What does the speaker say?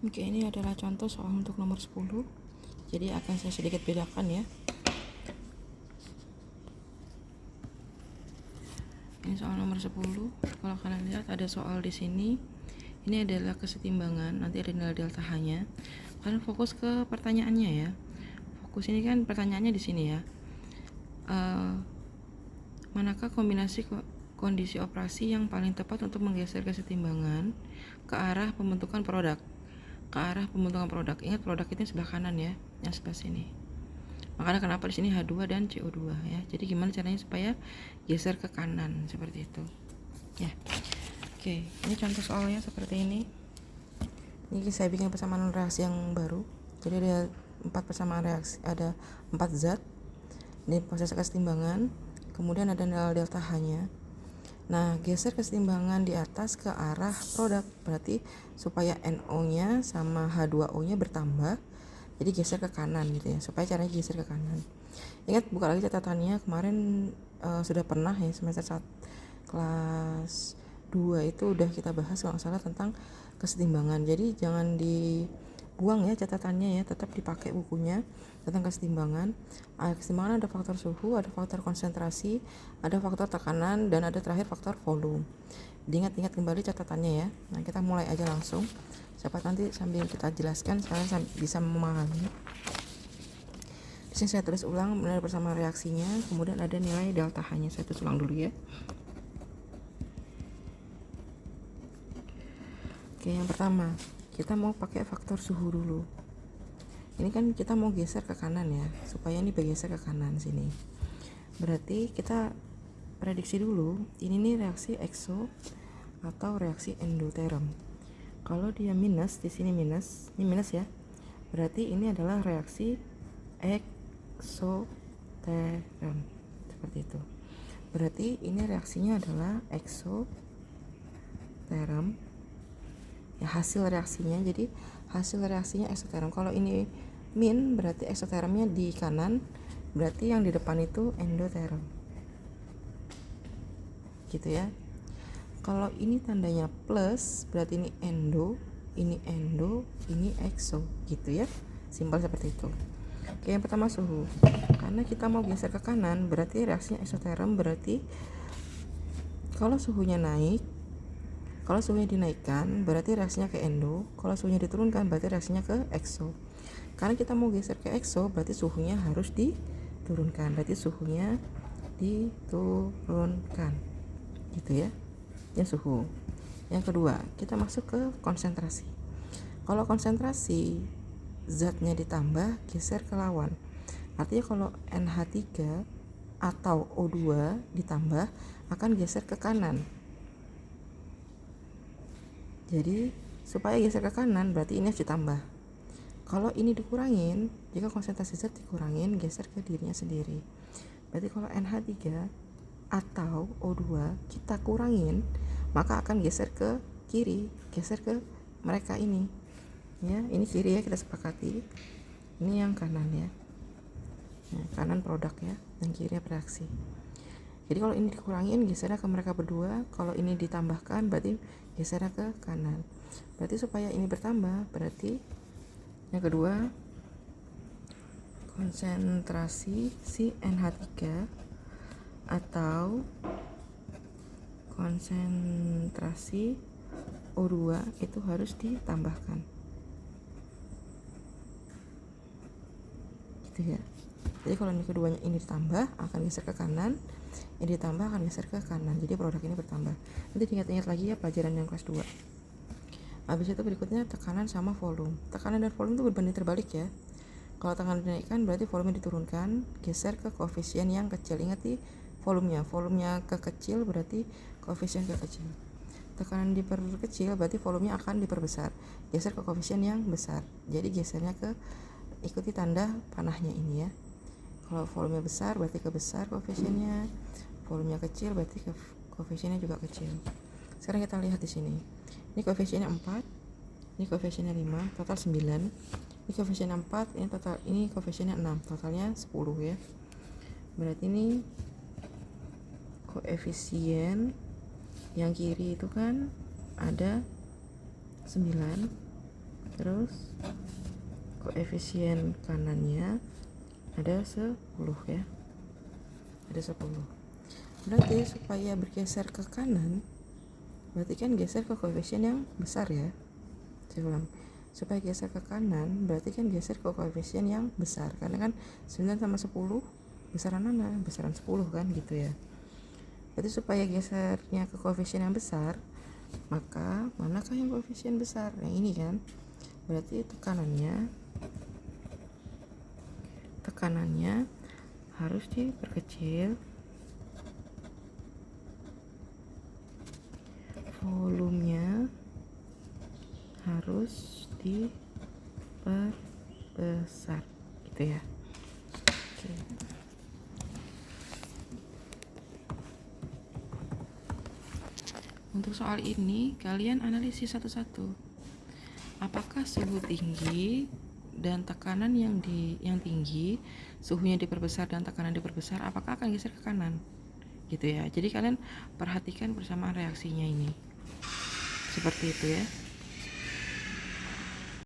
Oke, ini adalah contoh soal untuk nomor 10. Jadi akan saya sedikit bedakan ya. Ini soal nomor 10. Kalau kalian lihat ada soal di sini. Ini adalah kesetimbangan, nanti ada nilai delta H-nya. Kalian fokus ke pertanyaannya ya. Fokus ini kan pertanyaannya di sini ya. Manakah kombinasi kondisi operasi yang paling tepat untuk menggeser kesetimbangan ke arah pembentukan produk? Ingat produk itu sebelah kanan ya, yang sebelah sini. Makanya kenapa di sini H2 dan CO2 ya. Jadi gimana caranya supaya geser ke kanan seperti itu. Ya. Oke, ini contoh soalnya seperti ini. Ini saya bikin persamaan reaksi yang baru. Jadi ada 4 persamaan reaksi, ada 4 zat. Ini proses kesetimbangan, kemudian ada nilai delta H-nya. Nah, geser kesetimbangan di atas ke arah produk, berarti supaya NO-nya sama H2O-nya bertambah, jadi geser ke kanan gitu ya, supaya caranya geser ke kanan. Ingat, buka lagi catatannya, kemarin sudah pernah ya semester 1 kelas 2 itu udah kita bahas kalau nggak salah tentang kesetimbangan. Jadi jangan dibuang ya catatannya ya, tetap dipakai bukunya tentang kesetimbangan. Kesetimbangan ada faktor suhu, ada faktor konsentrasi, ada faktor tekanan, dan ada terakhir faktor volume. Diingat-ingat kembali catatannya ya. Nah, kita mulai aja langsung. Siapa nanti sambil kita jelaskan kalian bisa memahami. Di sini saya tulis ulang nilai bersama reaksinya, kemudian ada nilai delta H-nya. Saya tulis ulang dulu ya. Oke, yang pertama, kita mau pakai faktor suhu dulu. Ini kan kita mau geser ke kanan ya, supaya ini bergeser ke kanan sini. Berarti kita prediksi dulu, ini nih reaksi exo atau reaksi endoterm. Kalau dia minus, di sini minus, ini minus ya. Berarti ini adalah reaksi exotherm. Seperti itu. Berarti ini reaksinya adalah exotherm. Ya, hasil reaksinya, jadi hasil reaksinya exotherm. Kalau ini min berarti exothermnya di kanan, berarti yang di depan itu endotherm gitu ya. Kalau ini tandanya plus berarti ini endo, ini exo gitu ya, simpel seperti itu. Oke, yang pertama suhu, karena kita mau geser ke kanan berarti reaksinya exotherm, berarti kalau suhunya naik, kalau suhunya dinaikkan berarti reaksinya ke endo, kalau suhunya diturunkan berarti reaksinya ke exo. Karena kita mau geser ke exo berarti suhunya harus diturunkan, berarti suhunya diturunkan gitu ya. Yang suhu. Yang kedua, kita masuk ke konsentrasi. Kalau konsentrasi zatnya ditambah, geser ke lawan. Artinya kalau NH3 atau O2 ditambah akan geser ke kanan. Jadi supaya geser ke kanan berarti ini harus ditambah. Kalau ini dikurangin, jika konsentrasi zat dikurangin, geser ke dirinya sendiri. Berarti kalau NH3 atau O2 kita kurangin, maka akan geser ke kiri, geser ke mereka ini. Ya, ini kiri ya, kita sepakati. Ini yang kanan ya. Nah, kanan produk ya, dan kiri reaksi. Jadi kalau ini dikurangin, gesernya ke mereka berdua. Kalau ini ditambahkan, berarti gesernya ke kanan. Berarti supaya ini bertambah, berarti yang kedua, konsentrasi si NH3 atau konsentrasi O2 itu harus ditambahkan. Gitu ya. Jadi kalau ini keduanya ini ditambah akan geser ke kanan, ini ditambah akan geser ke kanan. Jadi produk ini bertambah. Nanti diingat-ingat lagi ya pelajaran yang kelas 2. Habis itu berikutnya tekanan sama volume. Tekanan dan volume itu berbanding terbalik ya. Kalau tekanan dinaikkan berarti volume diturunkan, geser ke koefisien yang kecil. Ingat nih volumenya ke kecil berarti koefisien ke kecil. Tekanan diperkecil berarti volumenya akan diperbesar, geser ke koefisien yang besar. Jadi gesernya ke ikuti tanda panahnya ini ya. Kalau volumenya besar berarti ke besar koefisiennya, volumenya kecil berarti koefisiennya juga kecil. Sekarang kita lihat di sini. Ini koefisiennya 4, ini koefisiennya 5, total 9. Ini koefisiennya 4, ini koefisiennya 6, totalnya 10 ya. Berarti ini koefisien yang kiri itu kan ada 9, Terus koefisien kanannya ada 10 ya. Ada 10. Berarti supaya bergeser ke kanan, berarti kan geser ke koefisien yang besar ya. Saya ulang. Supaya geser ke kanan, berarti kan geser ke koefisien yang besar. Karena kan 9 sama 10 besaran mana? Besaran 10 kan gitu ya. Berarti supaya gesernya ke koefisien yang besar, maka manakah yang koefisien besar? Yang ini kan. Berarti tekanannya harus diperkecil, volumenya harus diperbesar gitu ya. Oke. Untuk soal ini kalian analisis satu-satu. Apakah suhu tinggi dan tekanan yang tinggi, suhunya diperbesar dan tekanan diperbesar, apakah akan geser ke kanan? Gitu ya. Jadi kalian perhatikan persamaan reaksinya ini. Seperti itu ya.